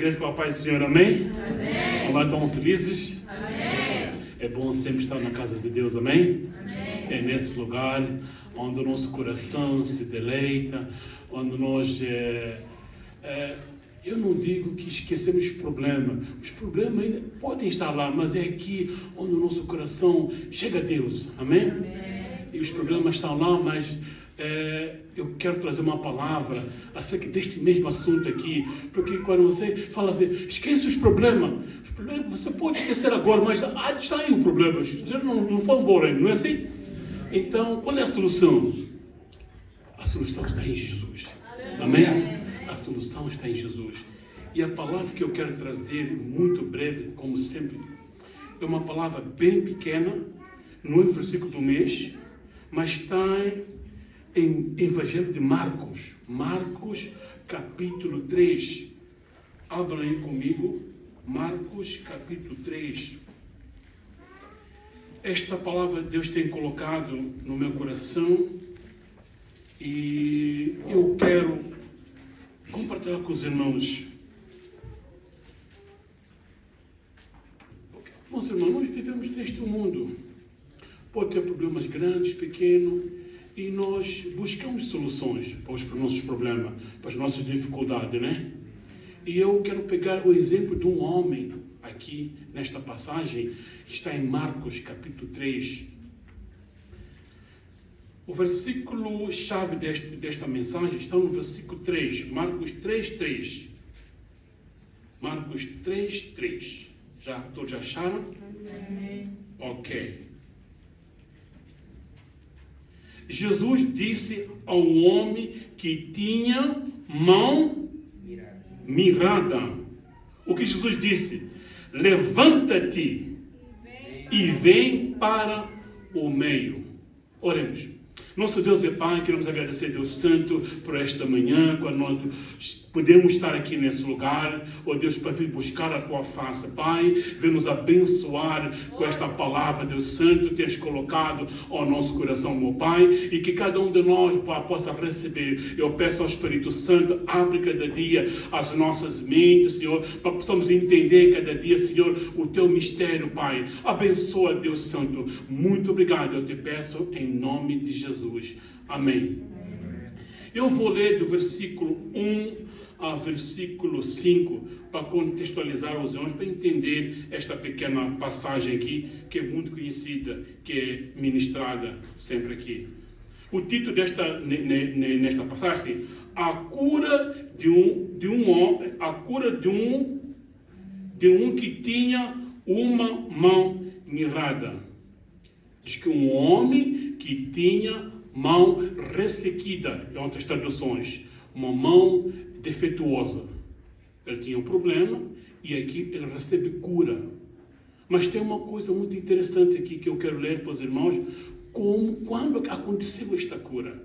Igreja com a paz do Senhor, amém? Amém. Olá, estão felizes? Amém. É bom sempre estar na casa de Deus, amém? Amém. É nesse lugar onde o nosso coração se deleita, onde nós... eu não digo que esquecemos os problemas ainda podem estar lá, mas é aqui onde o nosso coração chega a Deus, amém? Amém. E os problemas estão lá, mas eu quero trazer uma palavra acerca deste mesmo assunto aqui, porque quando você fala assim, esquece os problemas você pode esquecer agora, mas está aí o problema, não foi embora ainda, não é assim? Então, qual é a solução? A solução está em Jesus, amém? A solução está em Jesus. E a palavra que eu quero trazer, muito breve, como sempre, é uma palavra bem pequena, não é o versículo do mês, mas está em Evangelho de Marcos, Marcos capítulo 3. Abram aí comigo, Marcos capítulo 3. Esta palavra Deus tem colocado no meu coração e eu quero compartilhar com os irmãos. Meus irmãos, nós vivemos neste mundo. Pode ter problemas grandes, pequenos, e nós buscamos soluções para os nossos problemas, para as nossas dificuldades, né? E eu quero pegar o exemplo de um homem aqui, nesta passagem, que está em Marcos, capítulo 3. O versículo-chave desta mensagem está no versículo 3, Marcos 3:3. Marcos 3:3. Todos já acharam? Ok. Jesus disse ao homem que tinha mão mirada. O que Jesus disse? Levanta-te e vem para o meio. Oremos. Nosso Deus e Pai, queremos agradecer, Deus Santo, por esta manhã, quando nós podemos estar aqui nesse lugar, ó Deus, para vir buscar a Tua face, Pai, vem nos abençoar com esta palavra, Deus Santo, que tens colocado ao nosso coração, meu Pai, e que cada um de nós, Pai, possa receber. Eu peço ao Espírito Santo, abre cada dia as nossas mentes, Senhor, para que possamos entender cada dia, Senhor, o Teu mistério, Pai. Abençoa, Deus Santo. Muito obrigado, eu te peço, em nome de Jesus. Amém. Eu vou ler do versículo 1 ao versículo 5 para contextualizar os irmãos, para entender esta pequena passagem aqui, que é muito conhecida, que é ministrada sempre aqui. O título nesta passagem é a cura de um que tinha uma mão mirrada. Diz que um homem que tinha mão ressequida, em outras traduções, uma mão defeituosa. Ele tinha um problema e aqui ele recebe cura. Mas tem uma coisa muito interessante aqui que eu quero ler para os irmãos, quando aconteceu esta cura.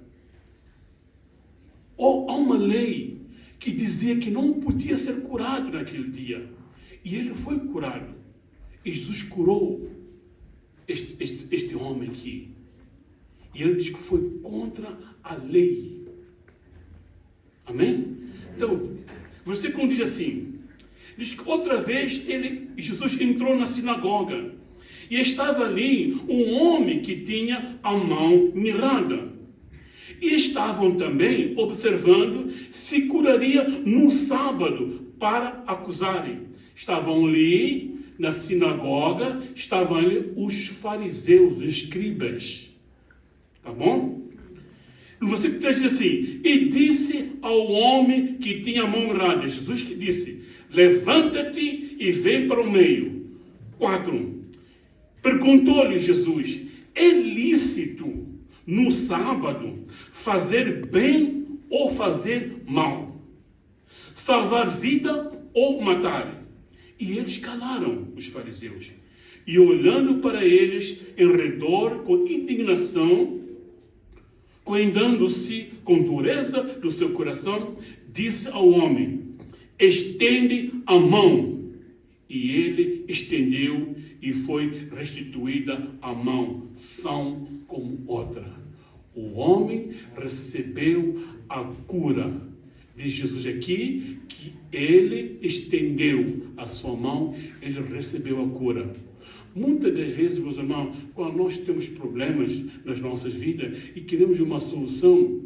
Há uma lei que dizia que não podia ser curado naquele dia. E ele foi curado. E Jesus curou este homem aqui. E ele diz que foi contra a lei. Amém? Então, o versículo diz assim, diz que outra vez Jesus entrou na sinagoga e estava ali um homem que tinha a mão mirrada. E estavam também observando se curaria no sábado para acusarem. Estavam ali na sinagoga, estavam ali os fariseus, os escribas. Tá bom? No versículo 3 diz assim, e disse ao homem que tinha a mão mirrada, Jesus que disse, levanta-te e vem para o meio. 4. Perguntou-lhe Jesus, é lícito no sábado fazer bem ou fazer mal? Salvar vida ou matar? E eles calaram, os fariseus. E olhando para eles em redor com indignação, coendando-se com dureza do seu coração, disse ao homem, estende a mão. E ele estendeu e foi restituída a mão, são como outra. O homem recebeu a cura Diz Jesus aqui que ele estendeu a sua mão, ele recebeu a cura. Muitas das vezes, meus irmãos, quando nós temos problemas nas nossas vidas e queremos uma solução,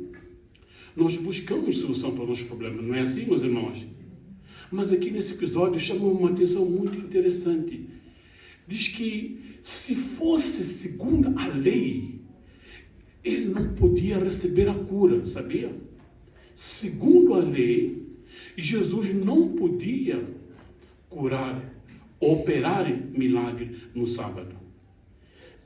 nós buscamos solução para os nossos problemas. Não é assim, meus irmãos? Mas aqui nesse episódio chama uma atenção muito interessante. Diz que se fosse segundo a lei, ele não podia receber a cura, sabia? Segundo a lei, Jesus não podia curar, operar milagre no sábado.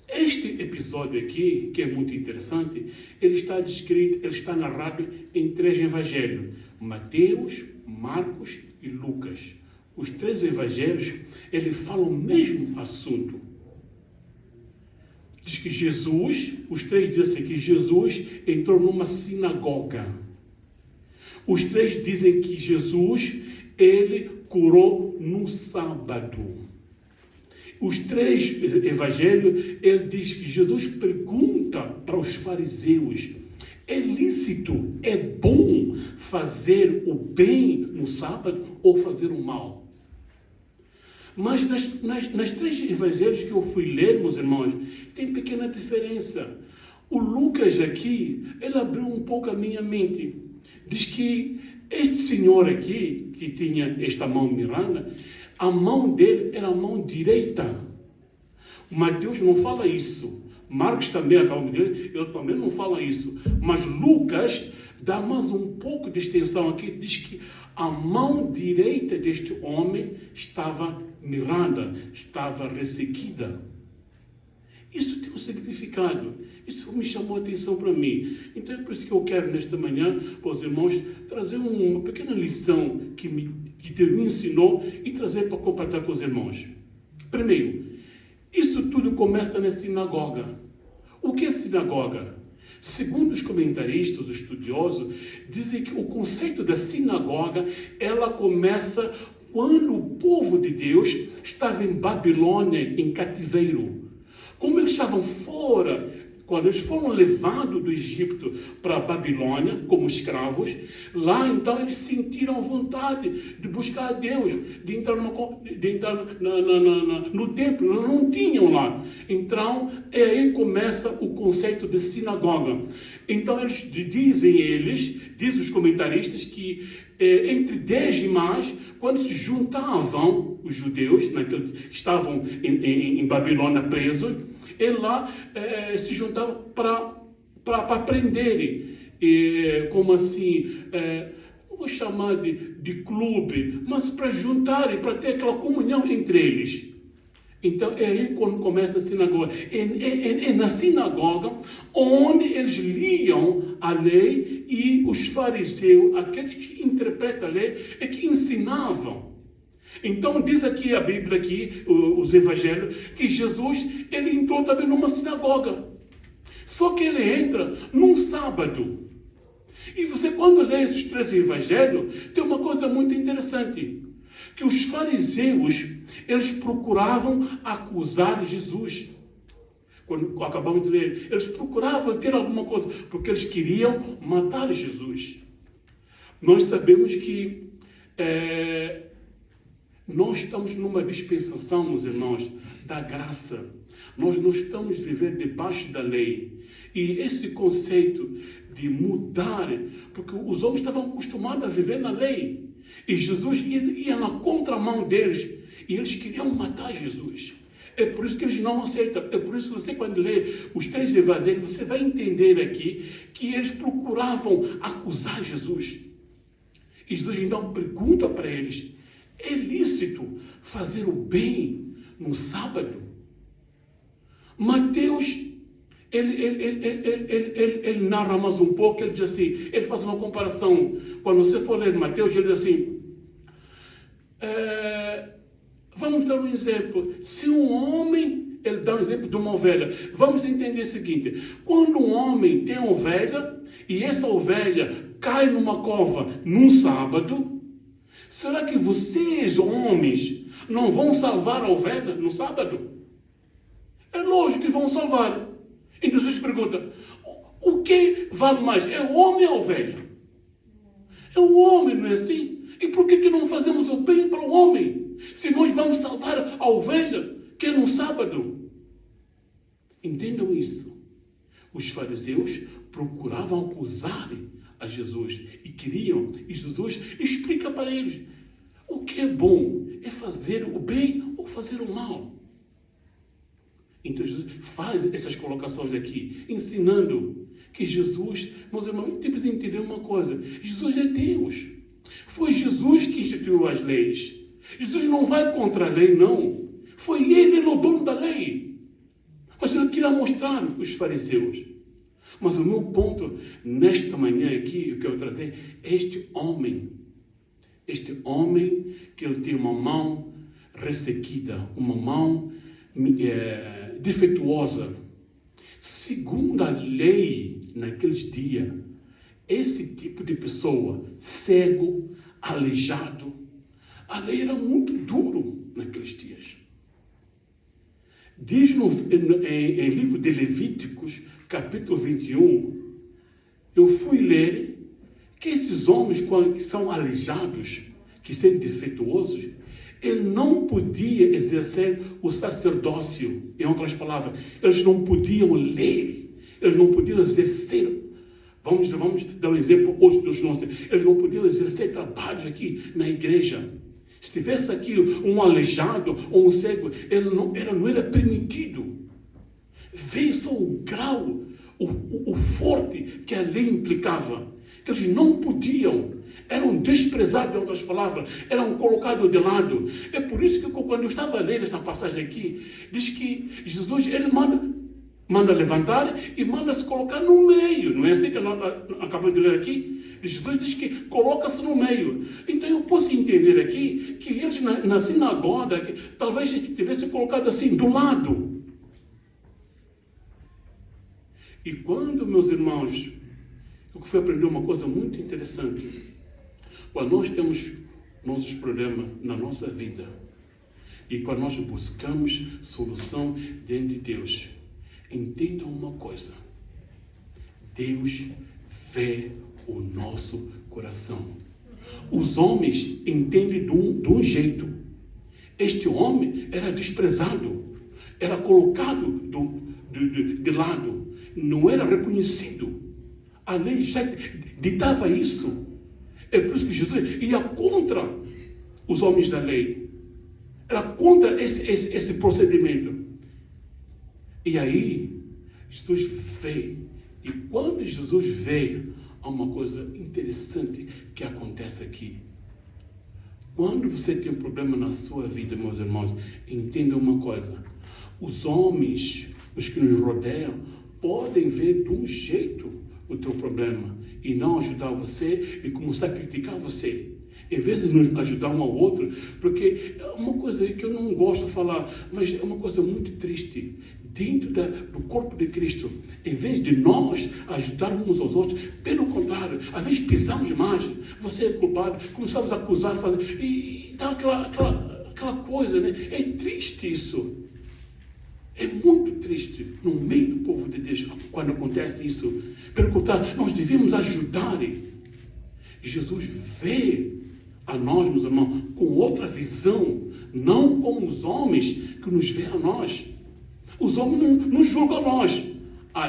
Este episódio aqui, que é muito interessante, ele está descrito, ele está narrado em 3 evangelhos: Mateus, Marcos e Lucas. Os 3 evangelhos, eles falam o mesmo assunto. Diz que Jesus, os 3 dizem assim, que Jesus entrou numa sinagoga. Os 3 dizem que Jesus, ele curou no sábado. Os 3 evangelhos, ele diz que Jesus pergunta para os fariseus: é lícito, é bom fazer o bem no sábado ou fazer o mal? Mas nas 3 evangelhos que eu fui ler, meus irmãos, tem pequena diferença. O Lucas aqui, ele abriu um pouco a minha mente. Diz que este senhor aqui, que tinha esta mão mirada, a mão dele era a mão direita. Mateus não fala isso. Marcos também acaba de dizer, ele também não fala isso. Mas Lucas dá mais um pouco de extensão aqui, diz que a mão direita deste homem estava mirada, estava ressequida. Isso tem um significado. Isso me chamou a atenção para mim. Então é por isso que eu quero nesta manhã, para os irmãos, trazer uma pequena lição que Deus me ensinou e trazer para compartilhar com os irmãos. Primeiro, isso tudo começa na sinagoga. O que é sinagoga? Segundo os comentaristas, os estudiosos, dizem que o conceito da sinagoga, ela começa quando o povo de Deus estava em Babilônia, em cativeiro. Como eles estavam fora, quando eles foram levados do Egito para a Babilônia como escravos, lá então eles sentiram vontade de buscar a Deus, de entrar no templo, não tinham lá. Então, aí começa o conceito de sinagoga. Então, dizem os comentaristas, que entre 10 e mais, quando se juntavam os judeus, que estavam em Babilônia presos, eles lá se juntavam para aprenderem, como assim, não vou chamar de clube, mas para juntarem, para ter aquela comunhão entre eles. Então é aí quando começa a sinagoga. É na sinagoga onde eles liam a lei, e os fariseus, aqueles que interpretam a lei, é que ensinavam. Então diz aqui a Bíblia, aqui, os evangelhos, que Jesus, ele entrou também numa sinagoga. Só que ele entra num sábado. E você, quando lê esses 3 evangelhos, tem uma coisa muito interessante. Que os fariseus, eles procuravam acusar Jesus. Quando acabamos de ler, eles procuravam ter alguma coisa, porque eles queriam matar Jesus. Nós sabemos que nós estamos numa dispensação, meus irmãos, da graça. Nós não estamos vivendo debaixo da lei. E esse conceito de mudar, porque os homens estavam acostumados a viver na lei. E Jesus ia na contramão deles. E eles queriam matar Jesus. É por isso que eles não aceitam. É por isso que você, quando lê os 3 evangelhos, você vai entender aqui que eles procuravam acusar Jesus. E Jesus então pergunta para eles: é lícito fazer o bem no sábado? Mateus, ele narra mais um pouco, ele diz assim, ele faz uma comparação. Quando você for ler Mateus, ele diz assim, vamos dar um exemplo. Se um homem, ele dá um exemplo de uma ovelha. Vamos entender o seguinte: quando um homem tem ovelha, e essa ovelha cai numa cova num sábado, será que vocês, homens, não vão salvar a ovelha no sábado? É lógico que vão salvar. Então Jesus pergunta: o que vale mais? É o homem ou a ovelha? É o homem, não é assim? E por que não fazemos o bem para o homem? Se nós vamos salvar a ovelha, que é no sábado. Entendam isso. Os fariseus procuravam acusar a Jesus e Jesus explica para eles: o que é bom é fazer o bem ou fazer o mal. Então Jesus faz essas colocações aqui, ensinando que Jesus, meus irmãos, temos que entender uma coisa: Jesus é Deus. Foi Jesus que instituiu as leis. Jesus não vai contra a lei, não. Foi ele o dono da lei. Mas ele queria mostrar os fariseus. Mas o meu ponto nesta manhã aqui, eu quero trazer este homem que ele tem uma mão ressequida, uma mão defeituosa. Segundo a lei naqueles dias, esse tipo de pessoa, cego, aleijado, a lei era muito duro naqueles dias. Diz em livro de Levíticos, capítulo 21, eu fui ler que esses homens que são aleijados, que são defeituosos, ele não podia exercer o sacerdócio. Em outras palavras, eles não podiam ler, eles não podiam exercer. Vamos dar um exemplo hoje dos nossos. Eles não podiam exercer trabalhos aqui na igreja. Se tivesse aqui um aleijado ou um cego, ele não era permitido. Veja só o grau, o forte que a lei implicava. Que eles não podiam, eram desprezados, em outras palavras, eram colocados de lado. É por isso que quando eu estava a ler essa passagem aqui, diz que Jesus, ele manda levantar e manda se colocar no meio. Não é assim que nós acabamos de ler aqui? Jesus diz que coloca-se no meio. Então eu posso entender aqui que eles na sinagoga talvez tivessem colocado assim do lado. E quando, meus irmãos, eu fui aprender uma coisa muito interessante. Quando nós temos nossos problemas na nossa vida e quando nós buscamos solução dentro de Deus, entendam uma coisa: Deus vê o nosso coração. Os homens entendem de um jeito. Este homem era desprezado, era colocado de lado, não era reconhecido. A lei já ditava isso. É por isso que Jesus ia contra os homens da lei. Era contra esse procedimento. E aí, Jesus veio. E quando Jesus veio, há uma coisa interessante que acontece aqui. Quando você tem um problema na sua vida, meus irmãos, entenda uma coisa. Os homens, os que nos rodeiam, podem ver de um jeito o teu problema e não ajudar você e começar a criticar você. Em vez de nos ajudar um ao outro, porque é uma coisa que eu não gosto de falar, mas é uma coisa muito triste. Dentro do corpo de Cristo, em vez de nós ajudarmos uns aos outros, pelo contrário, às vezes pisamos mais, você é culpado, começamos a acusar, e dá aquela coisa, né? É triste isso. É muito triste no meio do povo de Deus quando acontece isso. Pelo contrário, nós devemos ajudar. Jesus vê a nós, meus irmãos, com outra visão, não como os homens que nos vê a nós. Os homens não julgam nós.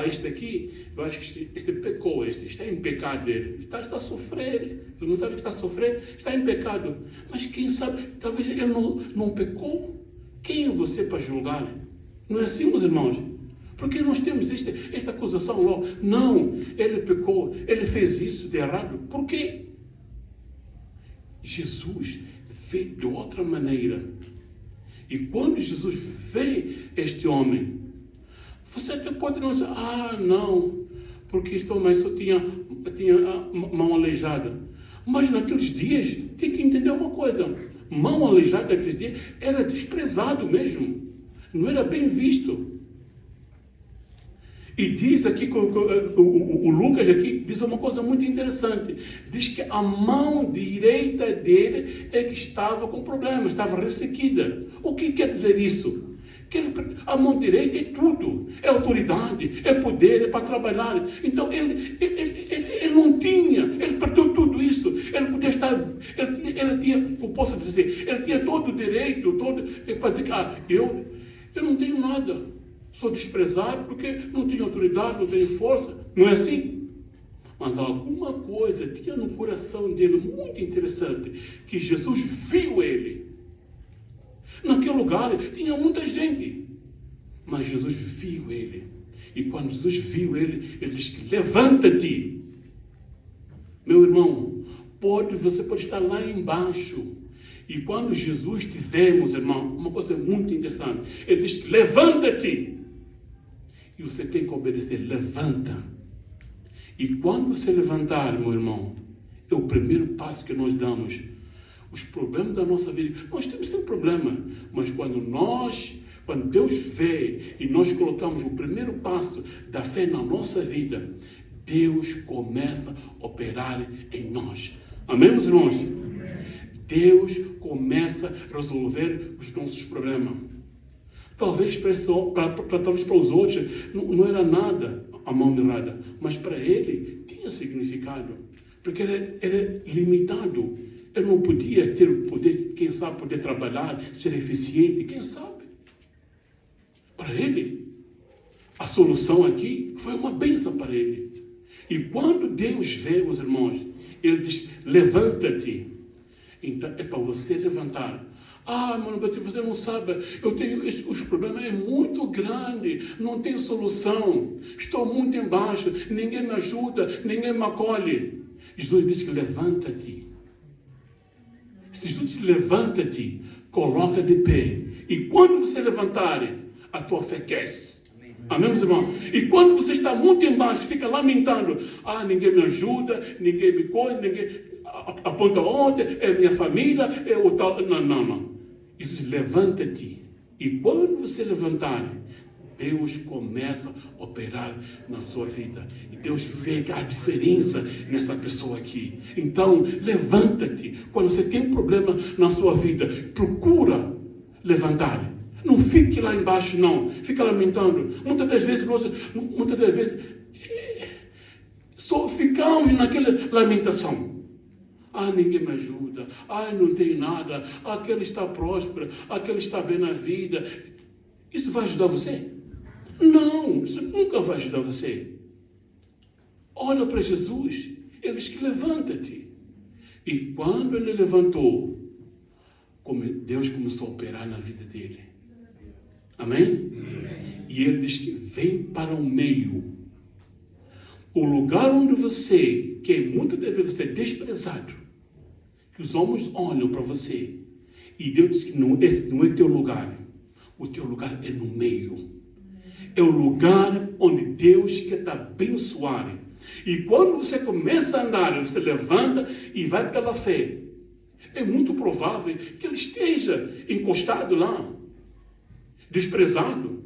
Este aqui, eu acho que este pecou, este está em pecado dele, está a sofrer. Tu não está vendo que está a sofrer? Está em pecado. Mas quem sabe, talvez ele não pecou. Quem é você para julgar? Não é assim, meus irmãos? Porque nós temos esta acusação logo. Não, ele pecou, ele fez isso de errado. Por quê? Jesus vê de outra maneira. E quando Jesus vê este homem, você até pode não dizer: não, porque este homem só tinha a mão aleijada. Mas naqueles dias, tem que entender uma coisa: mão aleijada naqueles dias era desprezado mesmo. Não era bem visto. E diz aqui, o Lucas aqui diz uma coisa muito interessante. Diz que a mão direita dele é que estava com problema, estava ressequida. O que quer dizer isso? Que a mão direita é tudo. É autoridade, é poder, é para trabalhar. Então ele não tinha, ele perdeu tudo isso. isso. Ele podia estar, ele tinha, eu posso dizer, ele tinha todo o direito, para dizer que eu não tenho nada, sou desprezado porque não tenho autoridade, não tenho força. Não é assim? Mas alguma coisa tinha no coração dele muito interessante, que Jesus viu ele. Naquele lugar tinha muita gente, mas Jesus viu ele. E quando Jesus viu ele, ele disse que levanta-te. Meu irmão, você pode estar lá embaixo. E quando Jesus tivermos, irmão, uma coisa muito interessante, ele diz que levanta-te. E você tem que obedecer, levanta. E quando você levantar, meu irmão, é o primeiro passo que nós damos. Os problemas da nossa vida, nós temos sempre problema, mas quando Deus vê e nós colocamos o primeiro passo da fé na nossa vida, Deus começa a operar em nós. Amém, meus irmãos? Deus começa a resolver os nossos problemas. Talvez para os outros não era nada a mão mirada, mas para ele tinha significado, porque ele era limitado. Ele não podia ter o poder, quem sabe, poder trabalhar, ser eficiente, quem sabe. Para ele, a solução aqui foi uma bênção para ele. E quando Deus vê, meus irmãos, ele diz, levanta-te. Então, é para você levantar. Mano, você não sabe, os problemas é muito grande, não tenho solução, estou muito embaixo, ninguém me ajuda, ninguém me acolhe. Jesus disse que levanta-te. Jesus disse, levanta-te, coloca de pé. E quando você levantar, a tua fé cresce. Amém, meus irmãos? E quando você está muito embaixo, fica lamentando, ninguém me ajuda, ninguém me colhe, ninguém aponta ontem, é minha família, é o tal. Não. Isso, levanta-te. E quando você levantar, Deus começa a operar na sua vida. E Deus vê a diferença nessa pessoa aqui. Então, levanta-te. Quando você tem um problema na sua vida, procura levantar. Não fique lá embaixo, não. Fica lamentando. Muitas das vezes, só ficamos naquela lamentação. Ninguém me ajuda. Não tenho nada. Aquele está próspero. Aquele está bem na vida. Isso vai ajudar você? Não, isso nunca vai ajudar você. Olha para Jesus. Ele diz que levanta-te. E quando ele levantou, Deus começou a operar na vida dele. Amém? E ele diz que vem para o meio. O lugar onde você, que muitas das vezes você é desprezado, que os homens olham para você, e Deus diz que esse não é teu lugar. O teu lugar é no meio. É o lugar onde Deus quer te abençoar. E quando você começa a andar, você levanta e vai pela fé, é muito provável que ele esteja encostado lá, desprezado,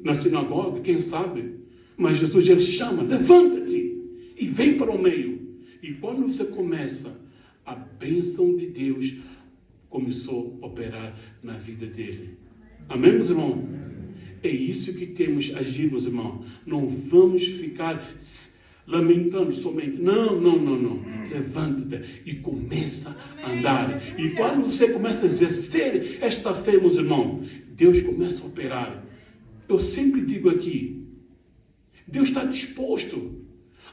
na sinagoga, quem sabe. Mas Jesus, ele chama, levanta-te e vem para o meio. E quando você começa, a bênção de Deus começou a operar na vida dele. Amém, meus irmãos? É isso que temos a agir, meus irmãos. Não vamos ficar lamentando somente. Não. Levanta-te e começa a andar. E quando você começa a exercer esta fé, meus irmãos, Deus começa a operar. Eu sempre digo aqui, Deus está disposto.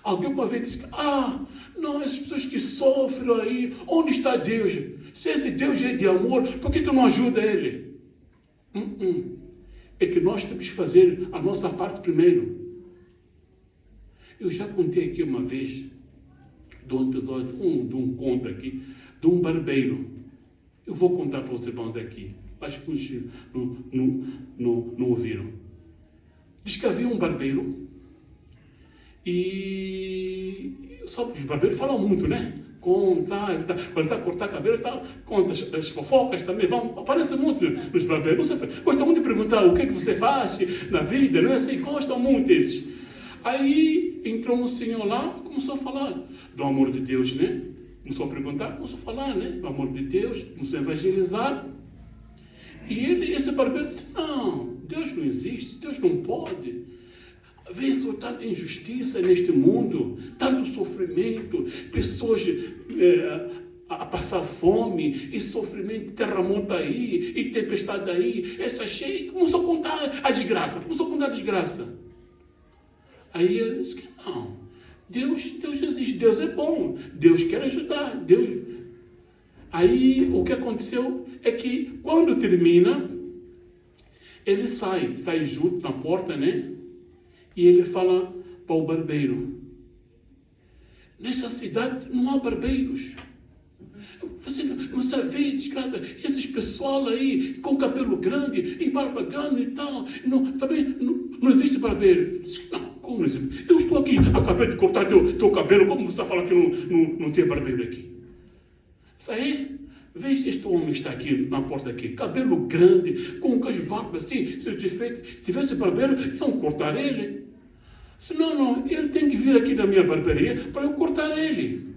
Alguém uma vez disse, essas pessoas que sofrem aí, onde está Deus? Se esse Deus é de amor, por que não ajuda ele? É que nós temos que fazer a nossa parte primeiro. Eu já contei aqui uma vez, de um episódio, de um conto aqui, de um barbeiro. Eu vou contar para os irmãos aqui. Acho que uns não ouviram. Diz que havia um barbeiro. E só os barbeiros falam muito, né? Quando está a cortar cabelo, conta as fofocas também, aparecem muito nos barbeiros. Gostam muito de perguntar o que você faz na vida, não é assim? Gostam muito desses. Aí entrou um senhor lá e começou a falar do amor de Deus, né? Começou a perguntar, começou a falar, né? Do amor de Deus, começou a evangelizar. E esse barbeiro disse, não, Deus não existe, Deus não pode. Vê-se tanta injustiça neste mundo, tanto sofrimento, pessoas a passar fome, e sofrimento, terremoto aí, e tempestade aí, essa cheia, começou a contar a desgraça, Aí ele disse que não, Deus existe, Deus é bom, Deus quer ajudar, Deus... Aí o que aconteceu é que quando termina, ele sai junto na porta, né? E ele fala para o barbeiro: nessa cidade não há barbeiros. Você não sabe, desgraça, esses pessoal aí com cabelo grande e barba grande e tal, também não existe barbeiro. Eu disse: não, como não existe? Eu estou aqui, acabei de cortar teu cabelo, como você está falando que não tem barbeiro aqui? Isso aí, veja, este homem está aqui na porta aqui, cabelo grande, com as barbas assim, se tivesse barbeiro, iam cortar ele. Disse: não, ele tem que vir aqui na minha barbearia para eu cortar ele.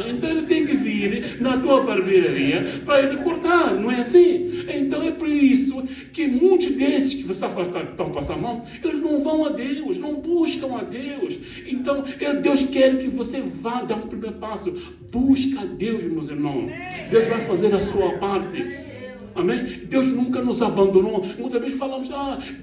Então ele tem que vir na tua barbearia para ele cortar, não é assim? Então é por isso que muitos desses que você estão passando a mão, eles não vão a Deus, não buscam a Deus. Então Deus quer que você vá dar um primeiro passo. Busca a Deus, meus irmãos. Deus vai fazer a sua parte. Amém? Deus nunca nos abandonou. Muitas vezes falamos: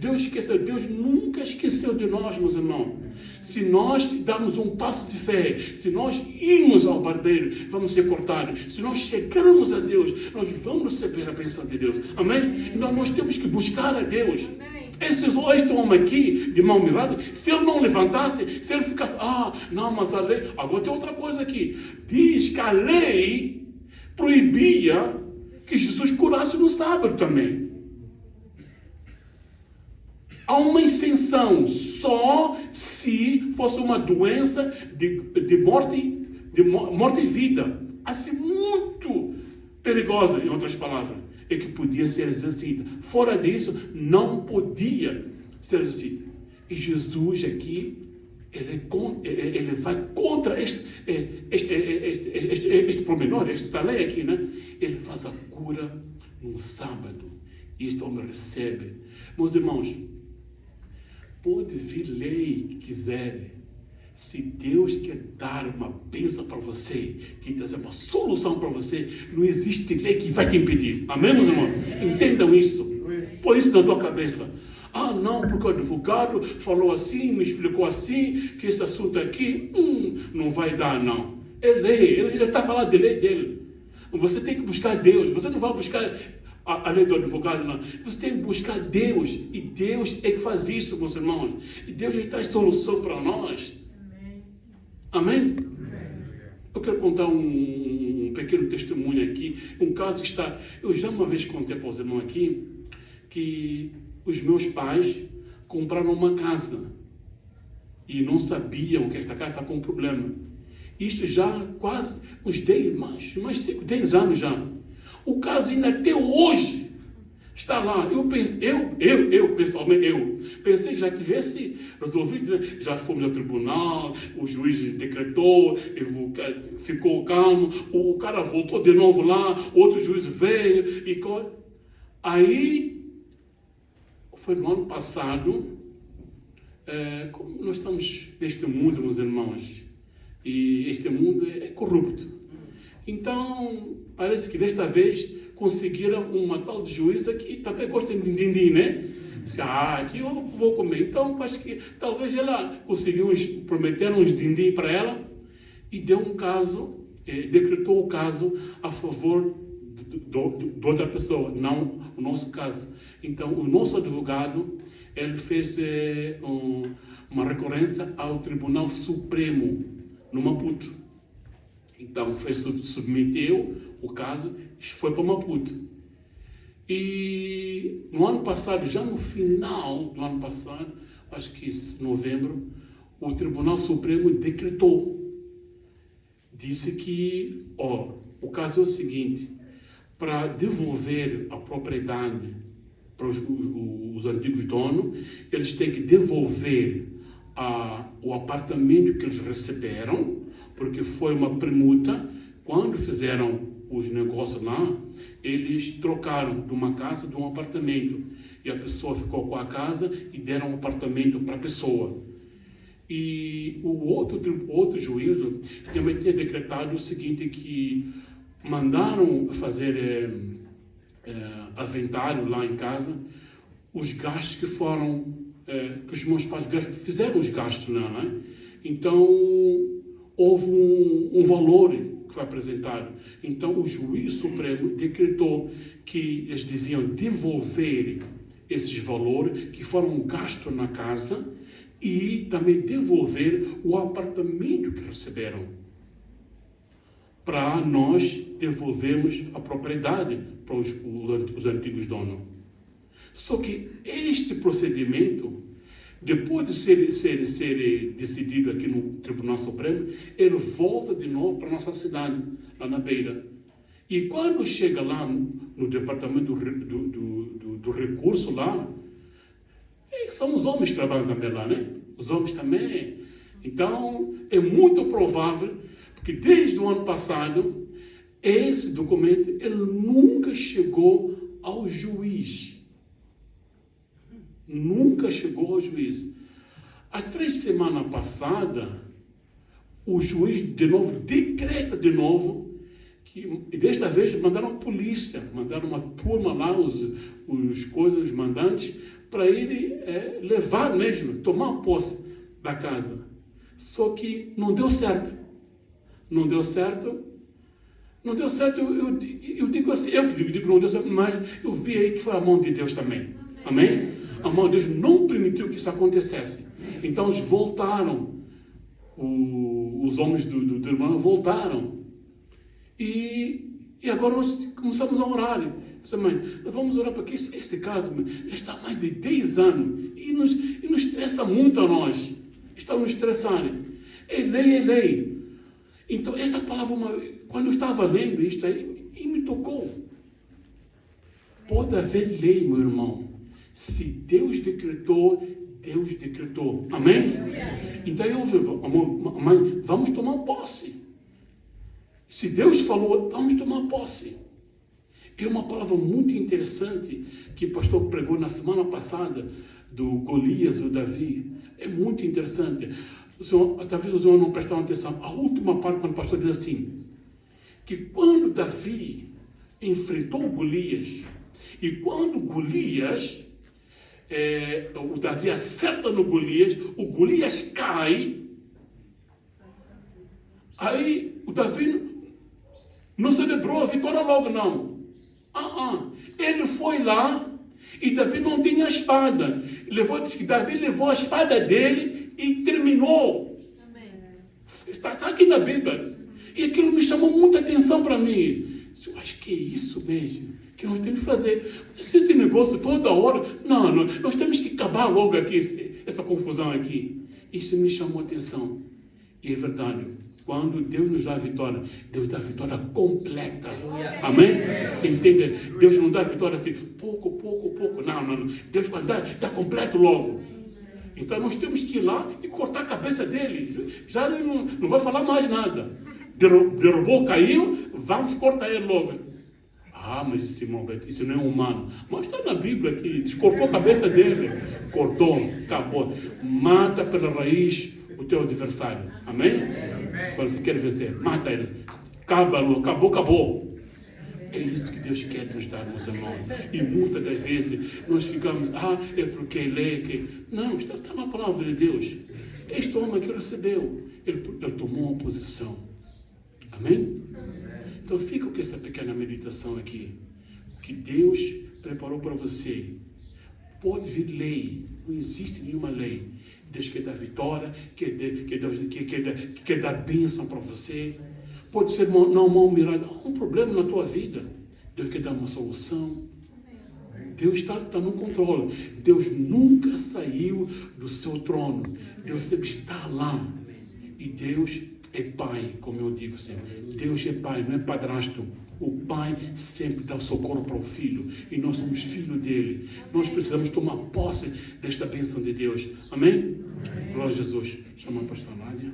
Deus esqueceu. Deus nunca esqueceu de nós, meus irmãos. Se nós darmos um passo de fé, se nós irmos ao barbeiro, vamos ser cortados. Se nós chegarmos a Deus, nós vamos receber a bênção de Deus. Amém? Então nós temos que buscar a Deus. Este homem aqui, de mão mirada, se ele não levantasse, se ele ficasse: não, mas a lei... Agora tem outra coisa aqui. Diz que a lei proibia que Jesus curasse no sábado também. Há uma isenção só se fosse uma doença de morte e vida. Assim, muito perigosa, em outras palavras. É que podia ser exercida. Fora disso, não podia ser exercida. E Jesus aqui, ele vai contra este pormenor, esta lei aqui, né? Ele faz a cura no sábado. E este homem recebe. Meus irmãos, pode vir lei que quiser. Se Deus quer dar uma bênção para você, quer trazer uma solução para você, não existe lei que vai te impedir. Amém, meus irmãos? Entendam isso. Põe isso na tua cabeça. Não, porque o advogado falou assim, me explicou assim, que esse assunto aqui, não vai dar, não. É lei, ele está falando de lei dele. Você tem que buscar Deus, você não vai buscar a lei do advogado, não. Você tem que buscar Deus, e Deus é que faz isso, meus irmãos. E Deus é que traz solução para nós. Amém? Eu quero contar um pequeno testemunho aqui. Um caso está... Eu já uma vez contei para os irmãos aqui que os meus pais compraram uma casa e não sabiam que esta casa está com um problema. Isso já quase uns 10 anos já. O caso ainda até hoje está lá. Eu pessoalmente pensei que já tivesse resolvido, né? Já fomos ao tribunal, o juiz decretou, ficou calmo, o cara voltou de novo lá, outro juiz veio e... Aí, foi no ano passado, como nós estamos neste mundo, meus irmãos, e este mundo é corrupto. Então, parece que desta vez conseguiram uma tal de juíza que também gosta de dindim, né? Aqui eu vou comer. Então, acho que talvez ela conseguiu, prometeram uns dindim para ela e deu um caso, decretou o caso a favor de outra pessoa, não o nosso caso. Então, o nosso advogado, ele fez uma recorrência ao Tribunal Supremo, no Maputo. Então, submeteu o caso e foi para Maputo. E no ano passado, já no final do ano passado, acho que novembro, o Tribunal Supremo decretou. Disse que, o caso é o seguinte: para devolver a propriedade para os antigos donos, eles têm que devolver o apartamento que eles receberam, porque foi uma permuta. Quando fizeram os negócios lá, eles trocaram de uma casa de um apartamento. E a pessoa ficou com a casa e deram um apartamento para a pessoa. E o outro juízo também tinha decretado o seguinte, que mandaram fazer inventário lá em casa, os gastos que foram, que os meus pais fizeram os gastos lá, né? Então, houve um valor que foi apresentado. Então, o juiz supremo decretou que eles deviam devolver esses valores que foram gastos na casa e também devolver o apartamento que receberam, para nós devolvermos a propriedade para os antigos donos. Só que este procedimento, depois de ser decidido aqui no Tribunal Supremo, ele volta de novo para a nossa cidade, lá na Beira. E quando chega lá no departamento do recurso lá, são os homens que trabalham também lá, né? Os homens também. Então, é muito provável, porque desde o ano passado, esse documento, ele nunca chegou ao juiz. Nunca chegou ao juiz. Há 3 semanas passadas, o juiz de novo decreta de novo, e desta vez mandaram a polícia, mandaram uma turma lá, os mandantes, para ele levar mesmo, tomar posse da casa. Só que não deu certo. Não deu certo. Não deu certo, eu digo assim, eu digo que não deu certo, mas eu vi aí que foi a mão de Deus também. Amém? A mão de Deus não permitiu que isso acontecesse. Então eles voltaram. Os homens do irmão voltaram. E agora nós começamos a orar. Eu disse, mãe, nós vamos orar para que este caso já está há mais de 10 anos. E nos estressa muito a nós. Está nos estressando. É lei. Então, esta palavra, quando eu estava lendo isto aí, e me tocou. Pode haver lei, meu irmão. Se Deus decretou, Deus decretou. Amém? Então eu digo, mãe, vamos tomar posse. Se Deus falou, vamos tomar posse. É uma palavra muito interessante que o pastor pregou na semana passada, do Golias e o Davi. É muito interessante. Talvez os irmãos não prestaram atenção. A última parte, quando o pastor diz assim, que quando Davi enfrentou Golias, e quando Golias, o Davi acerta no Golias, o Golias cai, aí o Davi não celebrou a vitória logo, não. Ele foi lá, e Davi não tinha espada. Diz que Davi levou a espada dele e terminou. Está aqui na Bíblia. E aquilo me chamou muita atenção para mim. Eu acho que é isso mesmo que nós temos que fazer. Esse negócio toda hora. Não, nós temos que acabar logo aqui, essa confusão aqui. Isso me chamou a atenção. E é verdade. Quando Deus nos dá a vitória, Deus dá a vitória completa. Amém? Entende? Deus não dá a vitória assim, pouco. Não. Deus vai dar completo logo. Então nós temos que ir lá e cortar a cabeça dele. Já ele não vai falar mais nada. Derrubou, caiu, vamos cortar ele logo. Mas esse irmão, isso não é humano. Mas está na Bíblia que descortou a cabeça dele. Cortou, acabou. Mata pela raiz o teu adversário. Amém? Quando você quer vencer, mata ele. Acabou. É isso que Deus quer nos dar, meus irmãos. E muitas das vezes nós ficamos, é porque ele Não, está na palavra de Deus. Este homem que recebeu, ele tomou uma posição. Amém? Então fica com essa pequena meditação aqui. Que Deus preparou para você. Pode vir lei. Não existe nenhuma lei. Deus quer dar vitória, quer dar bênção para você. Pode ser não mal mirado, há um problema na tua vida. Deus quer dar uma solução. Deus está no controle. Deus nunca saiu do seu trono. Deus sempre está lá. E Deus é Pai, como eu digo sempre. Deus é Pai, não é padrasto. O Pai sempre dá o socorro para o Filho. E nós somos filhos dele. Nós precisamos tomar posse desta bênção de Deus. Amém? Glória a Jesus. Chama a pastora Nádia.